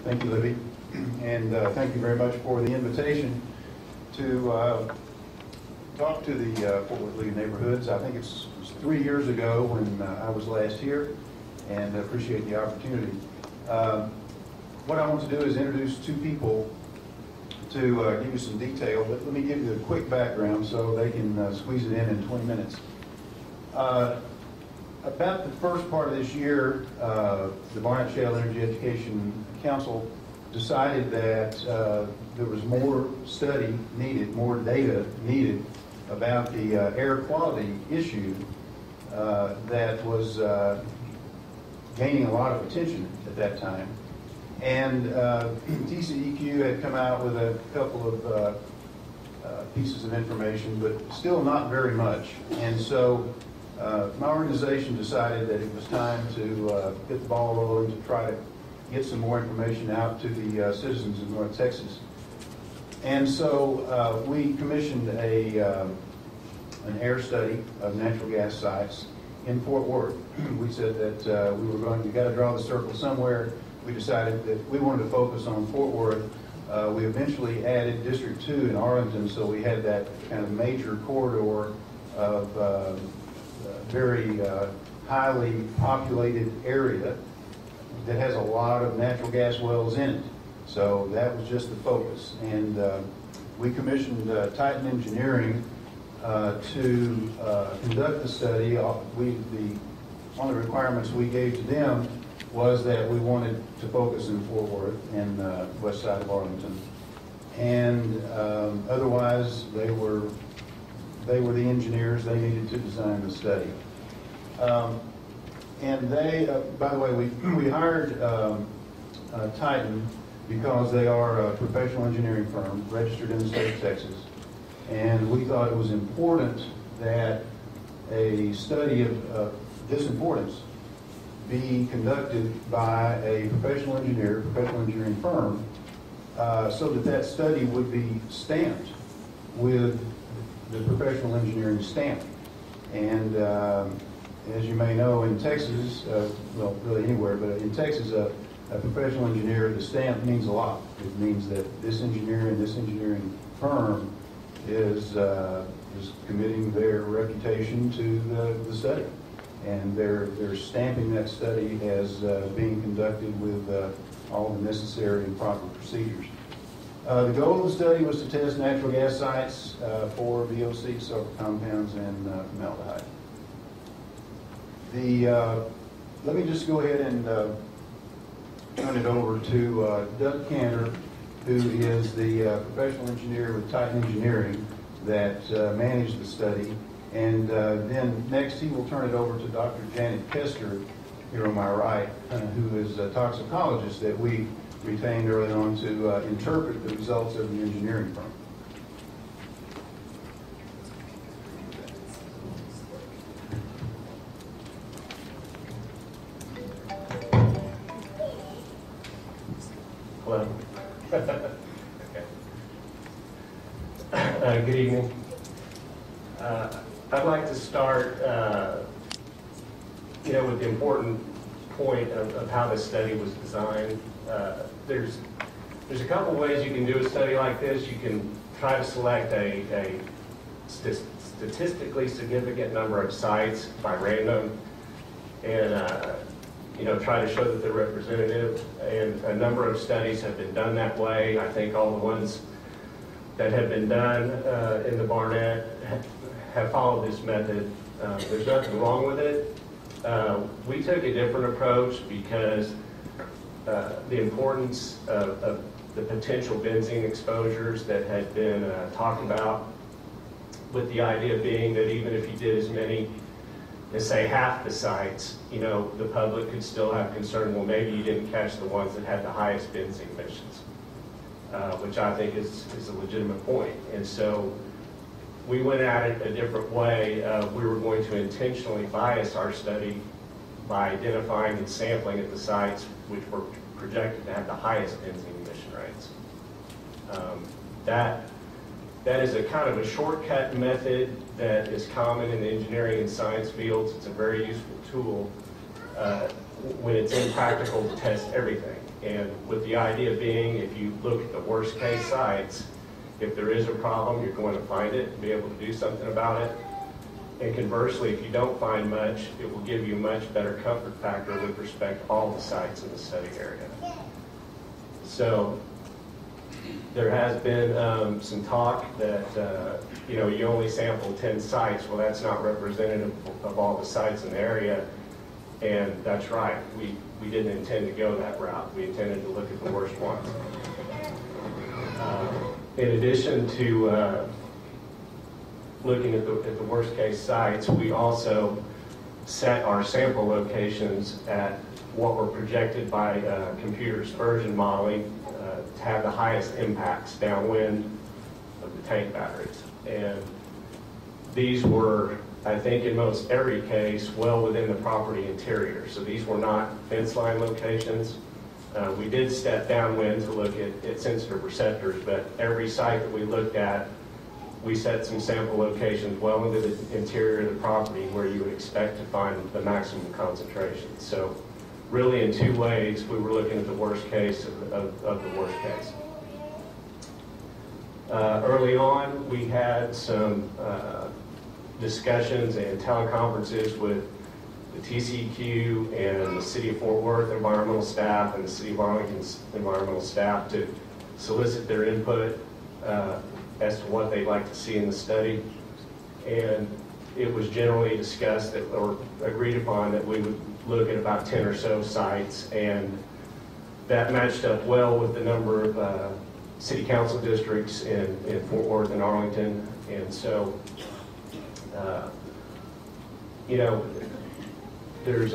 Thank you, Libby, and thank you very much for the invitation to talk to the Fort Worth League of Neighborhoods. I think it was 3 years ago when I was last here, and I appreciate the opportunity. What I want to do is introduce two people to give you some detail, but let me give you a quick background so they can squeeze it in 20 minutes. About the first part of this year, the Barnett Shale Energy Education Council decided that there was more study needed, more data needed about the air quality issue that was gaining a lot of attention at that time. And TCEQ had come out with a couple of pieces of information, but still not very much. And so my organization decided that it was time to get the ball rolling to try to get some more information out to the citizens of North Texas. And we commissioned an air study of natural gas sites in Fort Worth. We said that we got to draw the circle somewhere. We decided that we wanted to focus on Fort Worth. We eventually added District 2 in Arlington, so we had that kind of major corridor of very highly populated area that has a lot of natural gas wells in it. So that was just the focus. And we commissioned Titan Engineering to conduct the study. One of the requirements we gave to them was that we wanted to focus in Fort Worth and west side of Arlington. And otherwise, they were the engineers. They needed to design the study. And they, by the way, we hired Titan because they are a professional engineering firm registered in the state of Texas. And we thought it was important that a study of this importance be conducted by a professional engineering firm, so that study would be stamped with the professional engineering stamp. And as you may know, in Texas, well, really anywhere, but in Texas, a professional engineer, the stamp means a lot. It means that this engineering firm is committing their reputation to the study. And they're stamping that study as being conducted with all the necessary and proper procedures. The goal of the study was to test natural gas sites for BSeec, sulfur compounds, and formaldehyde. Let me just go ahead and turn it over to Doug Cantor, who is the professional engineer with Titan Engineering that managed the study. And then next he will turn it over to Dr. Janet Kester, here on my right, who is a toxicologist that we retained early on to interpret the results of the engineering firm. Hello. Okay. Good evening. I'd like to start, with the important point of how this study was designed. There's a couple ways you can do a study like this. You can try to select a statistically significant number of sites by random, and try to show that they're representative. And a number of studies have been done that way. I think all the ones that have been done in the Barnett have followed this method. There's nothing wrong with it. We took a different approach because the importance of the potential benzene exposures that had been talked about, with the idea being that even if you did as many as, say, half the sites, the public could still have concern, well, maybe you didn't catch the ones that had the highest benzene emissions, which I think is a legitimate point. And so we went at it a different way. We were going to intentionally bias our study by identifying and sampling at the sites which were projected to have the highest benzene emission rates. That is a kind of a shortcut method that is common in the engineering and science fields. It's a very useful tool when it's impractical to test everything. And with the idea being, if you look at the worst case sites, if there is a problem, you're going to find it and be able to do something about it. And conversely, if you don't find much, it will give you a much better comfort factor with respect to all the sites in the study area. So there has been some talk that you only sampled 10 sites. Well, that's not representative of all the sites in the area, and that's right. We didn't intend to go that route. We intended to look at the worst ones. In addition to looking at the worst case sites, we also set our sample locations at what were projected by computer dispersion modeling to have the highest impacts downwind of the tank batteries. And these were, I think in most every case, well within the property interior. So these were not fence line locations. We did step downwind to look at sensitive receptors, but every site that we looked at, we set some sample locations well into the interior of the property where you would expect to find the maximum concentration. So really in two ways, we were looking at the worst case of the worst case. Early on, we had some discussions and teleconferences with the TCEQ and the City of Fort Worth environmental staff and the City of Arlington's environmental staff to solicit their input as to what they'd like to see in the study. And it was generally discussed that, or agreed upon, that we would look at about 10 or so sites, and that matched up well with the number of city council districts in Fort Worth and Arlington. And so, there's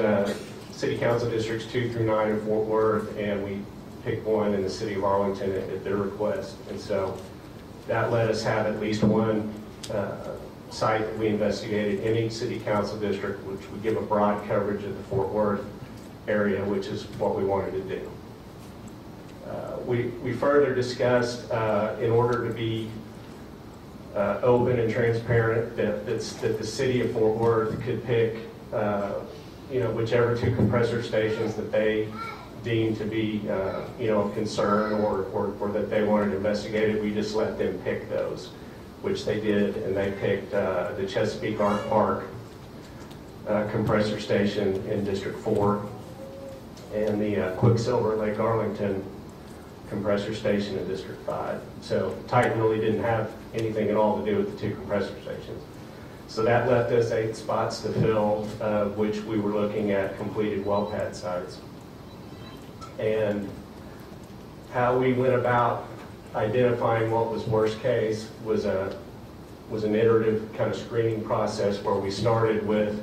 city council districts 2 through 9 in Fort Worth, and we picked one in the city of Arlington at their request. And so that let us have at least one site that we investigated in each city council district, which would give a broad coverage of the Fort Worth area, which is what we wanted to do. We further discussed, in order to be open and transparent, that the city of Fort Worth could pick whichever 2 compressor stations that they deemed to be of concern or that they wanted investigated. We just let them pick those, which they did, and they picked the Chesapeake Art Park compressor station in District 4 and the Quicksilver Lake Arlington compressor station in District 5. So Titan really didn't have anything at all to do with the 2 compressor stations. So that left us 8 spots to fill, which we were looking at completed well pad sites. And how we went about identifying what was worst case was an iterative kind of screening process where we started with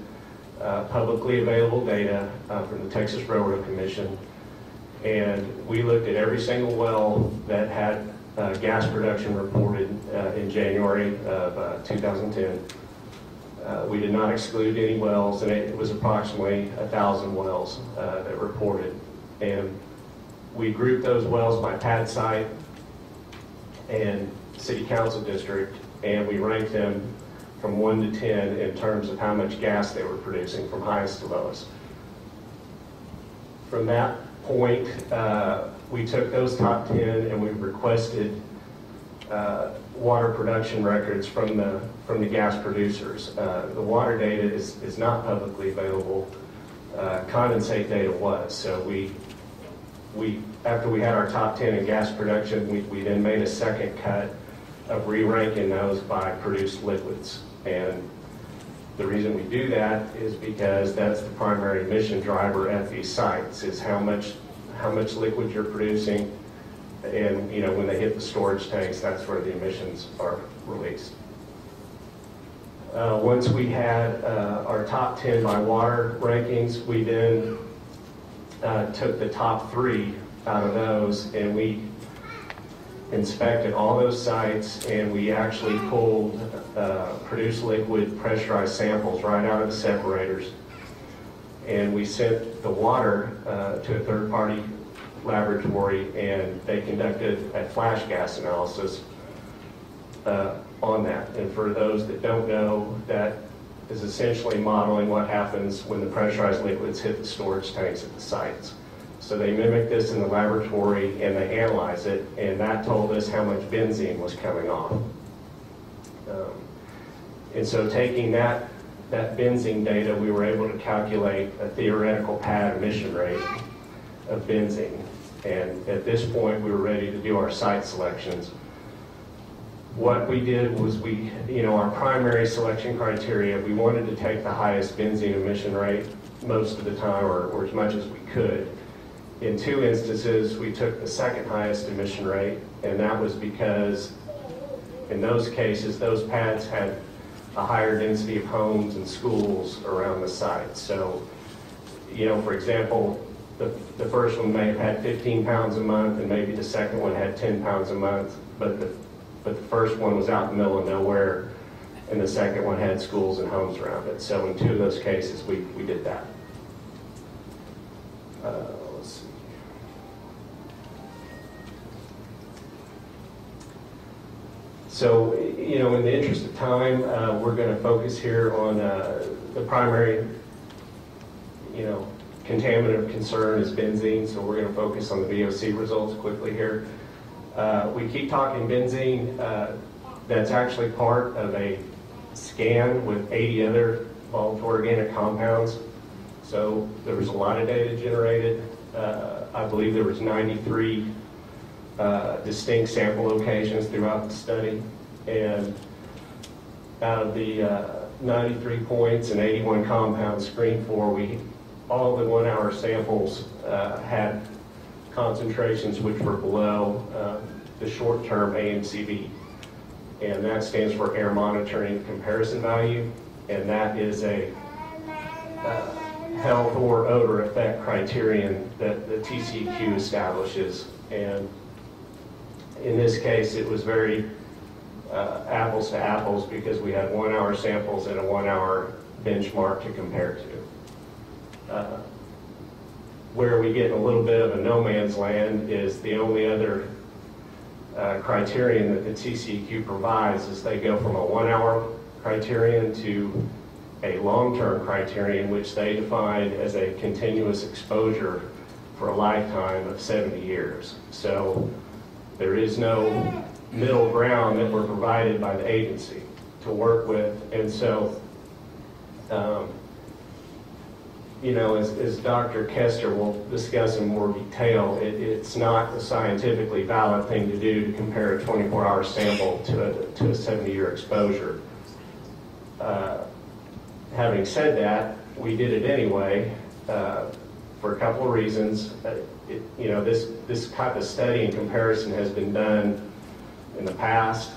publicly available data from the Texas Railroad Commission, and we looked at every single well that had gas production reported in January of 2010. We did not exclude any wells, and it was approximately 1,000 wells that reported. And we grouped those wells by pad site and city council district, and we ranked them from 1 to 10 in terms of how much gas they were producing from highest to lowest. From that point, we took those top 10 and we requested water production records from the gas producers. The water data is not publicly available. Condensate data was. So we after we had our top 10 in gas production, we then made a second cut of re-ranking those by produced liquids. And the reason we do that is because that's the primary emission driver at these sites, is how much liquid you're producing. And when they hit the storage tanks, that's where the emissions are released. Once we had our top 10 by water rankings, we then took the top 3 out of those, and we inspected all those sites, and we actually pulled produced liquid pressurized samples right out of the separators, and we sent the water to a third-party laboratory, and they conducted a flash gas analysis on that. And for those that don't know, that is essentially modeling what happens when the pressurized liquids hit the storage tanks at the sites. So they mimicked this in the laboratory and they analyzed it, and that told us how much benzene was coming off. And so taking that benzene data, we were able to calculate a theoretical pad emission rate of benzene. And at this point, we were ready to do our site selections. What we did was our primary selection criteria, we wanted to take the highest benzene emission rate most of the time, or as much as we could. In 2 instances, we took the second highest emission rate, and that was because in those cases, those pads had a higher density of homes and schools around the site. So, for example, the first one may have had 15 pounds a month, and maybe the second one had 10 pounds a month, but the first one was out in the middle of nowhere, and the second one had schools and homes around it. So in 2 of those cases, we did that. Let's see. So, in the interest of time, we're going to focus here on the primary, contaminant of concern is benzene, so we're going to focus on the BSeec results quickly here. We keep talking benzene. That's actually part of a scan with 80 other volatile organic compounds. So there was a lot of data generated. I believe there was 93 distinct sample locations throughout the study. And out of the 93 points and 81 compounds screened for, all the 1-hour samples had concentrations which were below the short-term AMCV. And that stands for Air Monitoring Comparison Value, and that is a health or odor effect criterion that the TCEQ establishes. And in this case, it was very apples to apples because we had 1-hour samples and a 1-hour benchmark to compare to. Where we get a little bit of a no man's land is the only other criterion that the TCEQ provides is they go from a 1-hour criterion to a long-term criterion, which they define as a continuous exposure for a lifetime of 70 years. So there is no middle ground that we're provided by the agency to work with. And so, as Dr. Kester will discuss in more detail, it's not a scientifically valid thing to do to compare a 24-hour sample to a 70-year exposure. Having said that, we did it anyway for a couple of reasons. This type of study and comparison has been done in the past.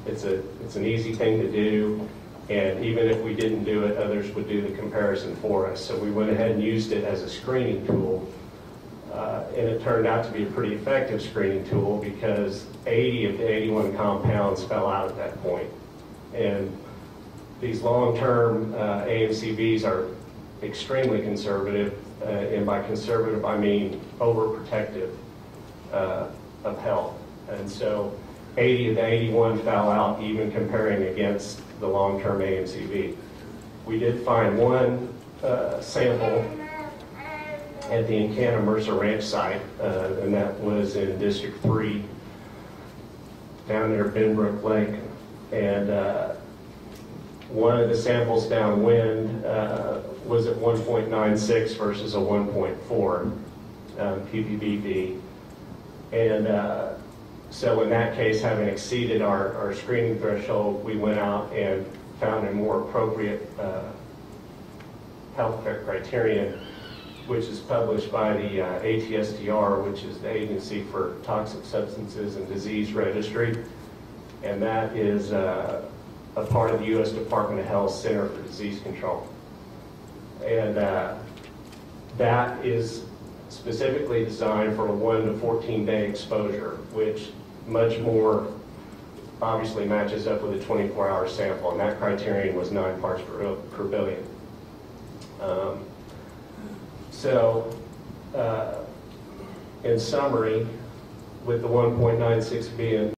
It's an easy thing to do. And even if we didn't do it, others would do the comparison for us. So we went ahead and used it as a screening tool. And it turned out to be a pretty effective screening tool because 80 of the 81 compounds fell out at that point. And these long-term AMCVs are extremely conservative. And by conservative, I mean overprotective of health. And so 80 of the 81 fell out, even comparing against the long-term AMCV. We did find one sample at the Encana Mercer Ranch site, and that was in District 3, down near Benbrook Lake. And one of the samples downwind was at 1.96 versus a 1.4 ppb. And so in that case, having exceeded our screening threshold, we went out and found a more appropriate health effect criterion, which is published by the ATSDR, which is the Agency for Toxic Substances and Disease Registry. And that is a part of the U.S. Department of Health Center for Disease Control. And that is specifically designed for a 1 to 14-day exposure, which much more obviously matches up with a 24-hour sample, and that criterion was 9 parts per billion. In summary, with the 1.96 being